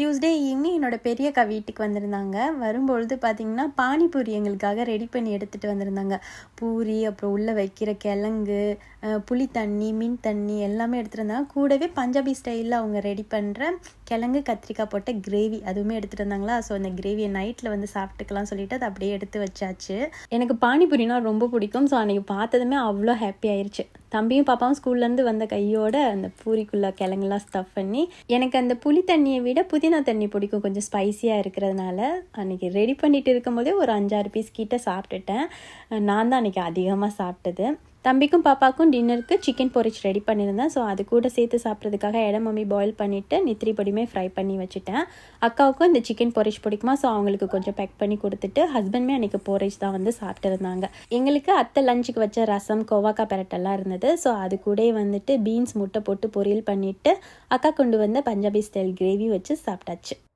Tuesday evening என்னோட பெரியக்கா வீட்டுக்கு வந்திருந்தாங்க. வரும்பொழுது பார்த்தீங்கன்னா, பானிபூரி எங்களுக்காக ரெடி பண்ணி எடுத்துகிட்டு வந்திருந்தாங்க. பூரி, அப்புறம் உள்ளே வைக்கிற கிழங்கு, புளி தண்ணி, மீன் தண்ணி எல்லாமே எடுத்துகிட்டு வந்தாங்க. கூடவே பஞ்சாபி ஸ்டைலில் அவங்க ரெடி பண்ணுற கிழங்கு, கத்திரிக்காய் போட்ட கிரேவி அதுவுமே எடுத்துகிட்டு வந்தாங்களா. ஸோ அந்த கிரேவியை நைட்டில் வந்து சாப்பிட்டுக்கலாம் சொல்லிட்டு அதை அப்படியே எடுத்து வச்சாச்சு. எனக்கு பானிபூரினா ரொம்ப பிடிக்கும். ஸோ அன்றைக்கி பார்த்ததுமே அவ்வளோ ஹாப்பி ஆயிடுச்சு. தம்பியும் பாப்பாவும் ஸ்கூல்லேருந்து வந்த கையோட அந்த பூரிக்குள்ளே கிழங்குலாம் ஸ்டஃப் பண்ணி, எனக்கு அந்த புளி தண்ணியை விட புதினா தண்ணி பிடிக்கும், கொஞ்சம் ஸ்பைஸியாக இருக்கிறதுனால. அன்றைக்கி ரெடி பண்ணிட்டு இருக்கும்போதே ஒரு 5-6 பீஸ் கிட்ட சாப்பிட்டுட்டேன். நான் தான் அன்றைக்கி அதிகமாக சாப்பிட்டது. தம்பிக்கும் பாப்பாவுக்கும் டின்னருக்கு சிக்கன் பொரிச் ரெடி பண்ணியிருந்தேன். ஸோ அது கூட சேர்த்து சாப்பிட்றதுக்காக மம்மி பாயில் பண்ணிவிட்டு நித்திரி பொடியுமே ஃப்ரை பண்ணி வச்சுட்டேன். அக்காவுக்கும் இந்த சிக்கன் பொரிச் பிடிக்குமா, ஸோ அவங்களுக்கு கொஞ்சம் பேக் பண்ணி கொடுத்துட்டு ஹஸ்பண்டுமே அன்றைக்கி பொரிச் தான் வந்து சாப்பிட்டுருந்தாங்க. எங்களுக்கு அத்தை லஞ்சுக்கு வச்ச ரசம், கோவாக்காய் பெரட்டெல்லாம் இருந்தது. ஸோ அது கூட வந்துட்டு பீன்ஸ் முட்டை போட்டு பொரியல் பண்ணிவிட்டு அக்கா கொண்டு வந்த பஞ்சாபி ஸ்டைல் கிரேவி வச்சு சாப்பிட்டாச்சு.